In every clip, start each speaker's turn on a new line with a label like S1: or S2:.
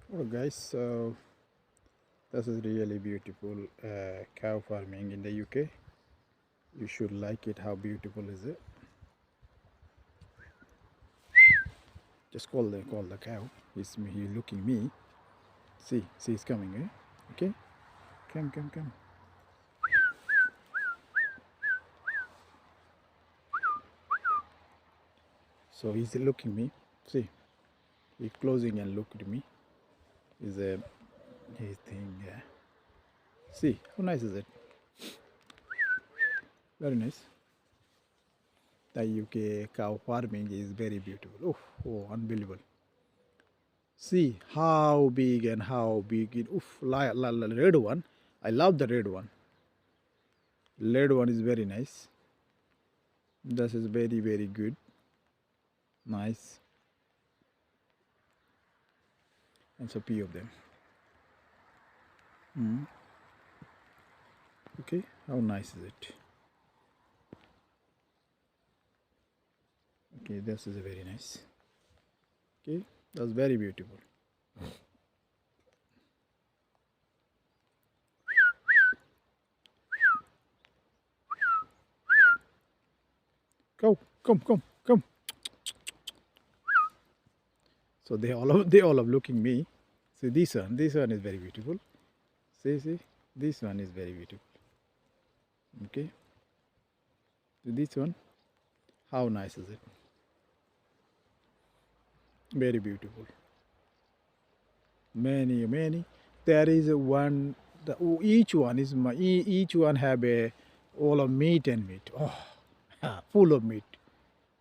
S1: Hello guys, so this is really beautiful cow farming in the UK. You should like it. How beautiful is it? Just call the cow. He's looking me. See, he's coming. Okay, come. So he's looking me. See, he's closing and look at me. Is a his thing. See how nice is it? Very nice. The UK cow farming is very beautiful. Oh, unbelievable. See how big and how big it. Oof, red one. I love the red one. Red one is very nice. This is very good. Nice. And so few of them. Okay, how nice is it? Okay, this is a very nice. Okay, that's very beautiful. Go, come. So they all are looking me. See this one is very beautiful. See, this one is very beautiful. Okay, so this one, how nice is it? Very beautiful. Many. There is a one. Each one is each one have a all of meat and meat. Oh, full of meat.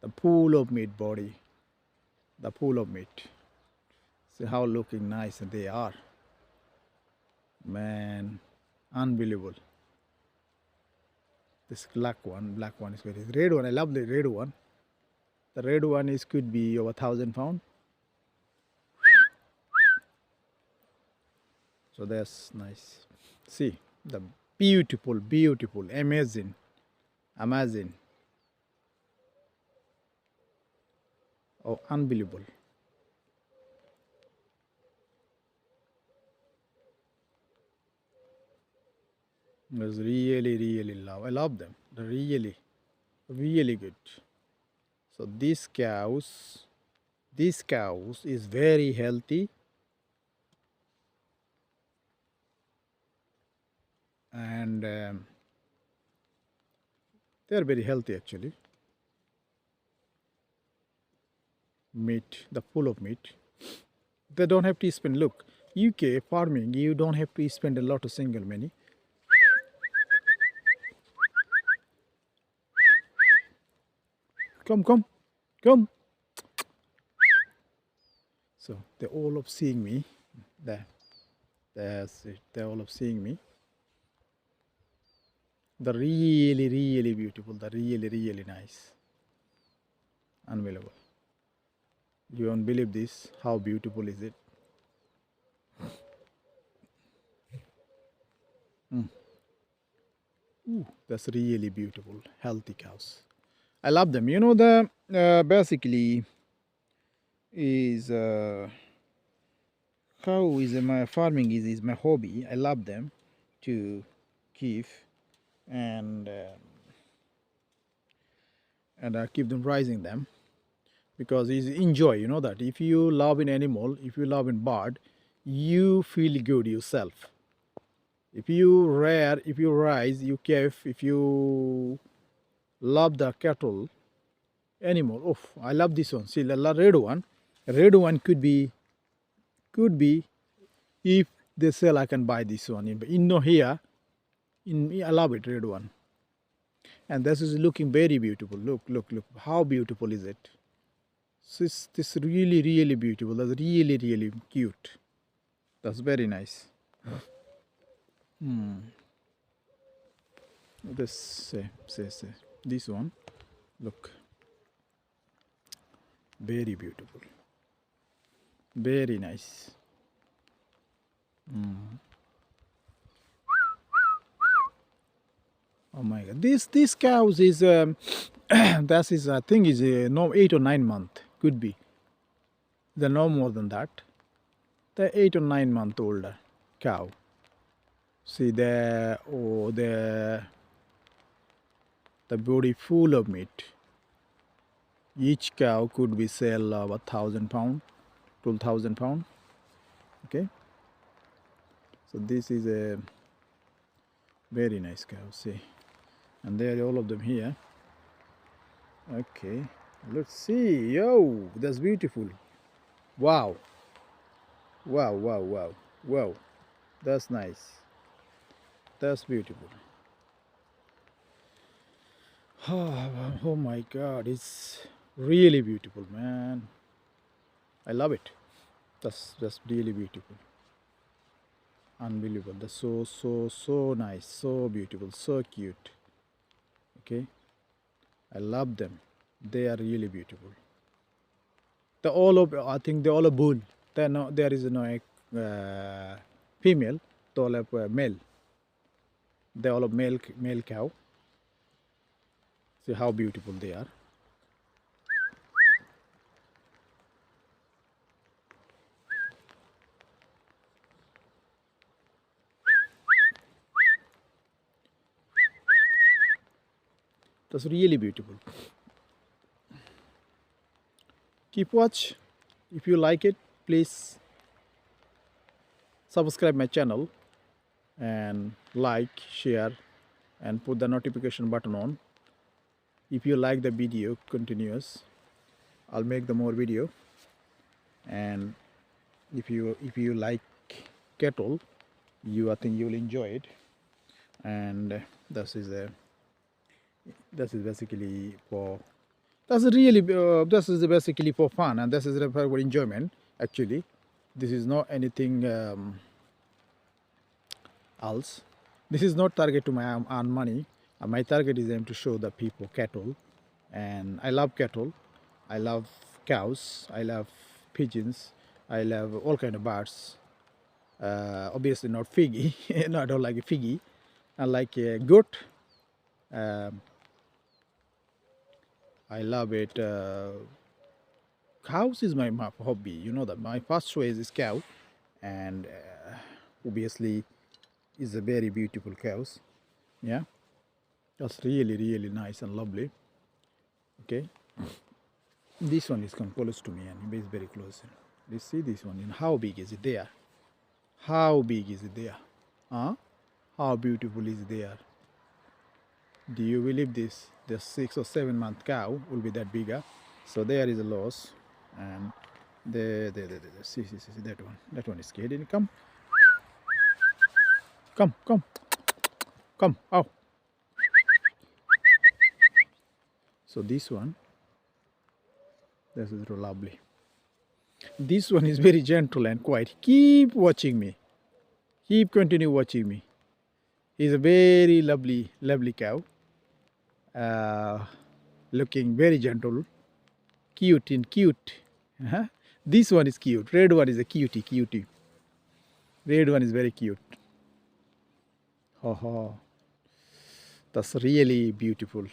S1: The pool of meat body. The pool of meat. See how looking nice they are. Man, unbelievable. This black one is very. Red one, I love the red one. The red one is could be over 1,000 pounds. So that's nice. See the beautiful, amazing. Oh, unbelievable. It's really love. I love them. They're really good. So these cows is very healthy and they are very healthy actually. Meat, the full of meat. They don't have to spend. Look, UK farming, you don't have to spend a lot of single money. Come. So they're all of seeing me. There, that's it. They're all of seeing me. They're really beautiful. They're really nice. Unbelievable. You won't believe this. How beautiful is it? Ooh, that's really beautiful. Healthy cows. I love them. You know the basically is cow is my farming is my hobby. I love them to keep and I keep them raising them because it's enjoy. You know that if you love an animal, if you love a bird, you feel good yourself. If you rear, if you raise, you care, if you love the cattle animal. Oh, I love this one. See the red one. Red one could be if they sell, I can buy this one. In no here, in I love it red one. And this is looking very beautiful. Look. How beautiful is it? This really beautiful. That's really cute. That's very nice. This say this one. Look, very beautiful. Very nice. Oh my God! This cows is that is I think is no 8 or 9 month could be. They're no more than that. The 8 or 9 month old cow. See the body full of meat. Each cow could be sell about 1,000 pound, 2,000 pound. Okay, so this is a very nice cow. See, and there are all of them here. Okay, let's see. Yo, that's beautiful. Wow, wow, wow, wow, wow. That's nice. That's beautiful. Oh my God, it's really beautiful, man. I love it. That's really beautiful. Unbelievable. That's so nice, so beautiful, so cute. Okay, I love them. They are really beautiful. The all of I think they all are bull. There is no female. They all have male. They all are male cow. See how beautiful they are. That's really beautiful. Keep watch. If you like it, please subscribe my channel and like, share, and put the notification button on. If you like the video continuous, I'll make the more video. And if you like cattle, I think you'll enjoy it. And this is basically for this is basically for fun, and this is for enjoyment. Actually, this is not anything else. This is not target to my earn money. My target is aim to show the people cattle, and I love cattle. I love cows. I love pigeons. I love all kind of birds. Obviously not figgy. No, I don't like a figgy. I like a goat. Um, I love it. Cows is my hobby. You know that my first choice is cow, and obviously is a very beautiful cows. Yeah, that's really nice and lovely. Okay, this one is come close to me and it's very close. Let's see this one. And how big is it there? How big is it there? Huh? How beautiful is it there? Do you believe this? The 6 or 7 month cow will be that bigger. So there is a loss, and see that one is scared. And come. Oh, so this one, this is lovely. This one is very gentle and quiet. Keep watching me. Continue watching me. He's a very lovely cow. Looking very gentle, cute. Uh-huh. This one is cute. Red one is a cutie. Red one is very cute. That's really beautiful.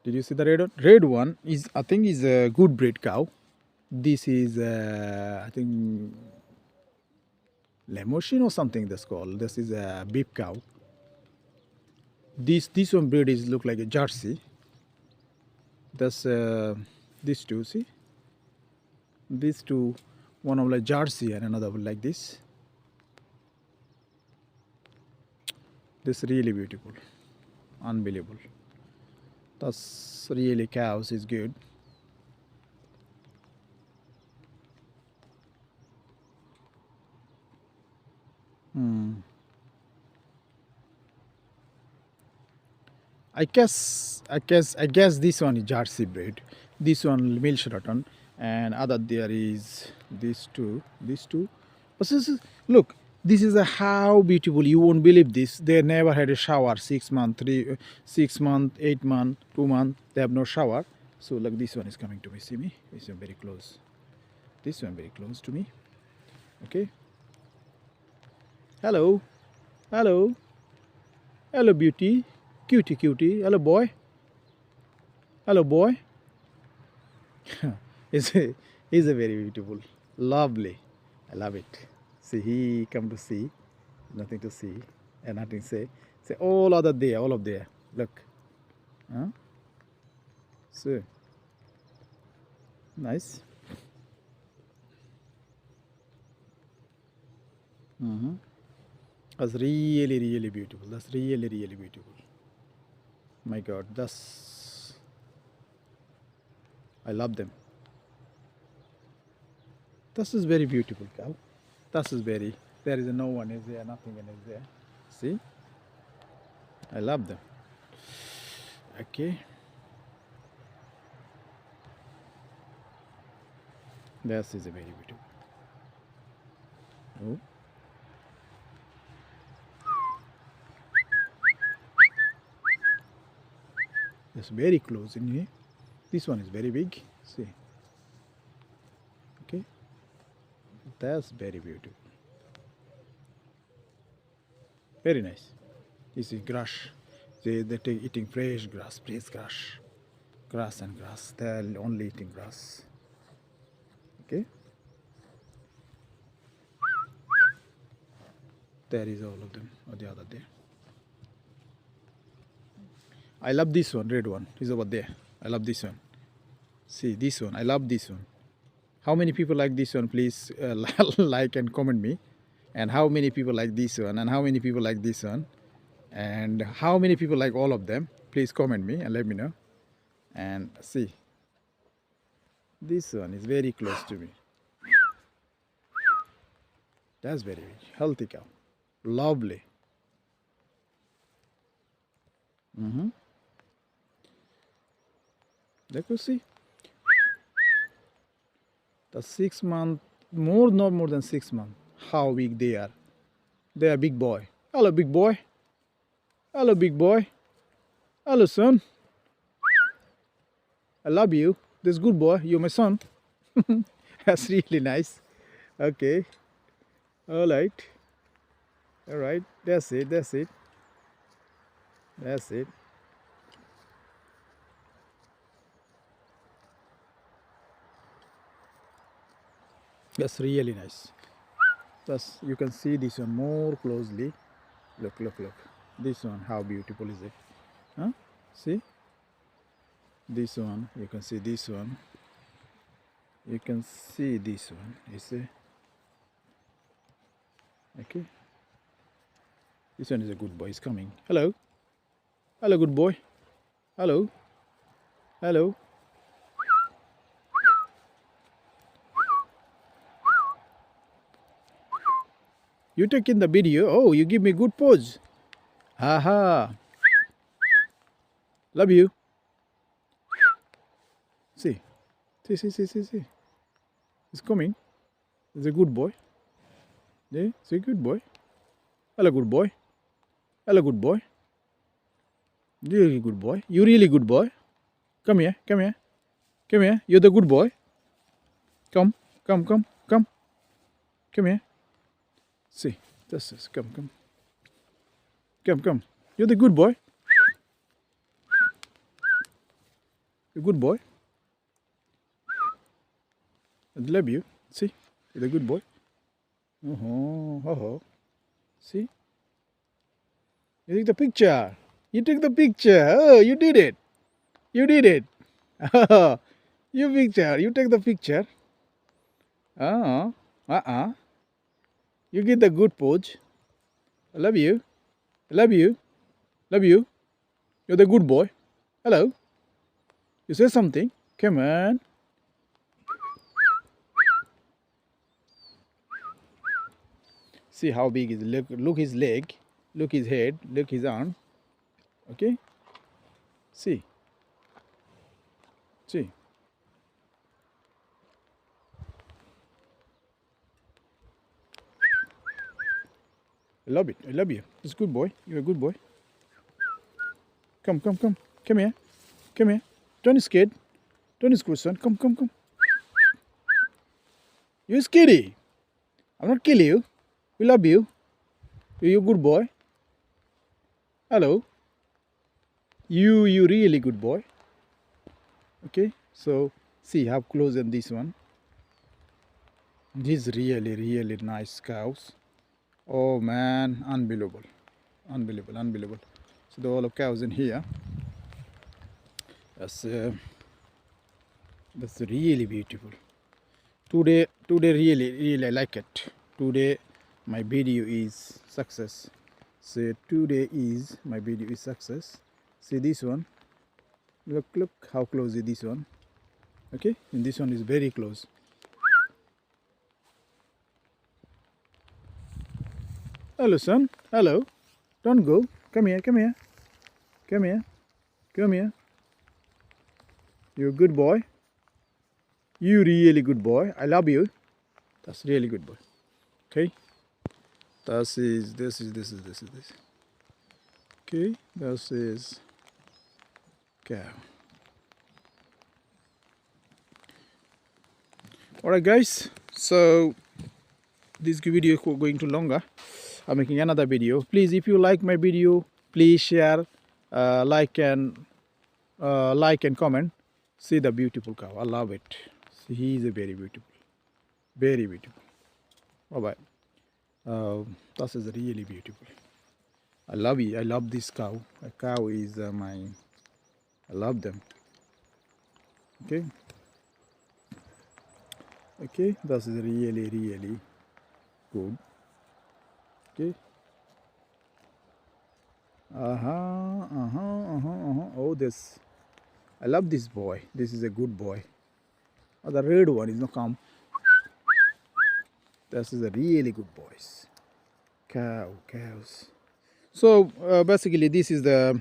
S1: Did you see the red one? Red one is, I think, is a good breed cow. This is I think Limousin or something that's called. This is a beef cow. This one breed is look like a Jersey. That's these two. See, these two, one of like Jersey and another one like this. This really beautiful, unbelievable. That's really cows is good. I guess this one is Jersey breed. This one Milch Sheraton, and other there is these two. But look, this is how beautiful. You won't believe this. They never had a shower. 6 month, 6 month, 8 month, 2 month. They have no shower. So like this one is coming to me. See me? This one very close. This one very close to me. Okay. Hello, beauty. Cutie. Hello, boy. He's a very beautiful. Lovely. I love it. See, he come to see. Nothing to see and nothing to say. Say all other there, all of there. Look. Huh? So nice. Mm-hmm. That's really, really beautiful. That's really, really beautiful. My God, that's I love them. This is very beautiful cow. This is very. There is no one is there, nothing is there. See, I love them. Okay, this is a very beautiful. Oh, it's very close in here. This one is very big. See, okay, that's very beautiful. Very nice. This is grass. They take eating fresh grass, grass and grass. They're only eating grass. Okay. There is all of them, or the other there. I love this one, red one. Is over there. I love this one. See this one. I love this one. How many people like this one? Please like and comment me. And how many people like this one? And how many people like this one? And how many people like all of them? Please comment me and let me know. And see, this one is very close to me. That's very healthy cow. Lovely. Let us see. The 6 month, not more than 6 months. How big they are. They are big boy. Hello, big boy. Hello, big boy. Hello, son. I love you. This good boy. You're my son. That's really nice. Okay. All right. All right. That's it. That's it. That's it. That's really nice. That's you can see this one more closely. Look, look, look. This one, how beautiful is it? Huh? See? This one, you can see this one. You can see this one. You see? Okay. This one is a good boy. He's coming. Hello. Hello, good boy. Hello. Hello. You take in the video. Oh, you give me good pose. Haha. Love you. See. See. He's coming. He's a good boy. Yeah, he's a good boy. Hello, good boy. Hello, good boy. You're really good boy. You really good boy. Come here. Come here. Come here. You're the good boy. Come. Come. Come here. See. This is come. Come. You're the good boy. You're a good boy. I love you. See? You're the good boy. Oh. See? You take the picture. You took the picture. Oh, you did it. You did it. Oh, you picture. You take the picture. Oh. You get the good pose. I love you. I love you. Love you. You're the good boy. Hello. You say something. Come on. See how big is look his leg, look his head, look his arm. Okay. See. I love it. I love you. It's a good boy. You're a good boy. Come. Come here. Come here. Don't be scared. Don't be scared, son. Come. You're scary. I'm not kill you. We love you. You're a good boy. Hello. You really good boy. Okay. So see how close in this one. These really nice cows. Oh man, unbelievable, unbelievable. So the all of cows in here. That's uh, that's really beautiful. Today really I like it. Today my video is success. So today is my video is success. See this one. Look how close is this one. Okay, and this one is very close. Hello son. Hello. Don't go. Come here. Come here. Come here. Come here. You're a good boy. You really good boy. I love you. That's really good boy. Okay. This is. Okay. This is cow. Alright guys. So this video is going to longer. I'm making another video. Please, if you like my video, please share, like and comment. See the beautiful cow. I love it. See, he is a very beautiful, very beautiful. Bye bye. This is really beautiful. I love it. I love this cow. A cow is my. I love them. Okay. Okay. This is really good. Okay. Oh, this. I love this boy. This is a good boy. Oh, the red one is not come. This is a really good boys. Cows. So basically, this is the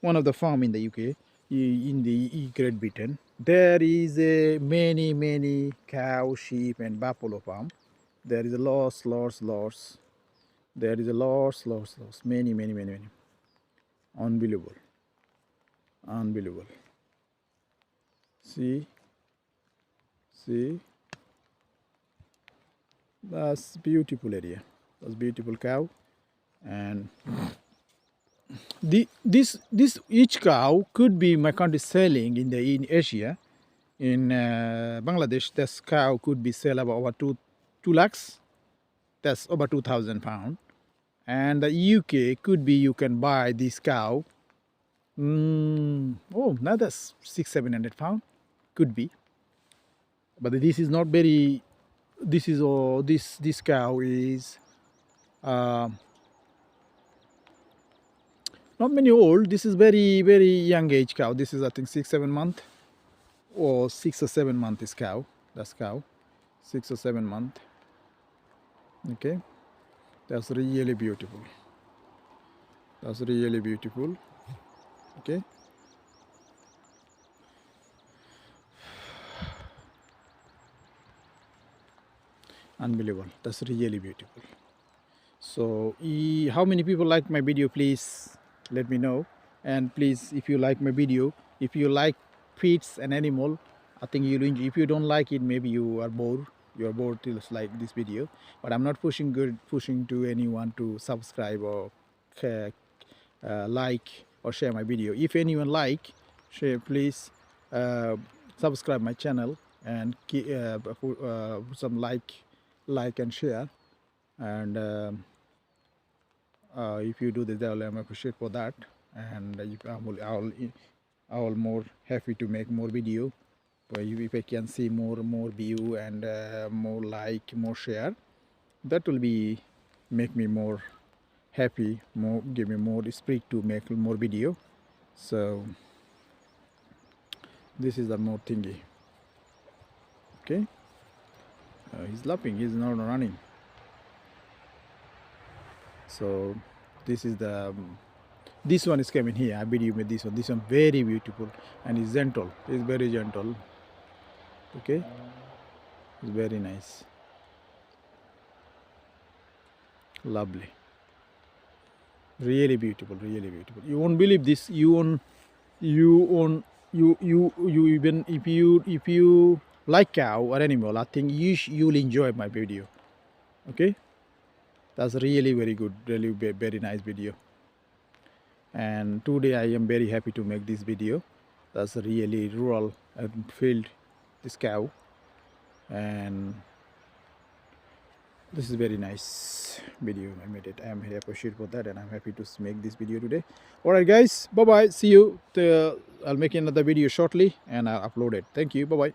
S1: one of the farm in the UK, in the Great Britain. There is a many cow, sheep, and buffalo farm. There is a lots. There is a lots. Many. Unbelievable. See, that's beautiful area. That's beautiful cow, and this each cow could be my country selling in Asia, in Bangladesh. This cow could be sell about over 2 lakhs. That's over 2,000 pound. And the UK could be you can buy this cow. Oh, now that's 600-700 pound. Could be, but this is not very. This is this cow is not many old. This is very young age cow. This is I think 6-7 month or 6 or 7 month is cow. That's cow, 6 or 7 month. Okay, that's really beautiful. That's really beautiful. Okay. Unbelievable. That's really beautiful. So how many people like my video, please let me know. And please, if you like my video, if you like pets and animal, I think you'll enjoy. If you don't like it, maybe you are bored to like this video. But I'm not pushing to anyone to subscribe or like or share my video. If anyone like, share, please subscribe my channel and put some like and share. And if you do this, I'm appreciate for that. And I will more happy to make more video. But if I can see more view and more like, more share, that will be make me more happy, more give me more spirit to make more video. So this is the more thingy. Okay. He's laughing. He's not running. So this is the this one is coming here. I video with this one. This one very beautiful and is gentle. It's very gentle. Okay, it's very nice, lovely, really beautiful. You won't believe this. You even if you like cow or animal, I think you'll enjoy my video. Okay. That's really very good, really very nice video. And today I am very happy to make this video. That's really rural and field, this cow. And This is very nice video I made it. I am very appreciative for that, and I'm happy to make this video today. All right, guys, bye bye. See you. I'll make another video shortly, and I'll upload it. Thank you. Bye bye.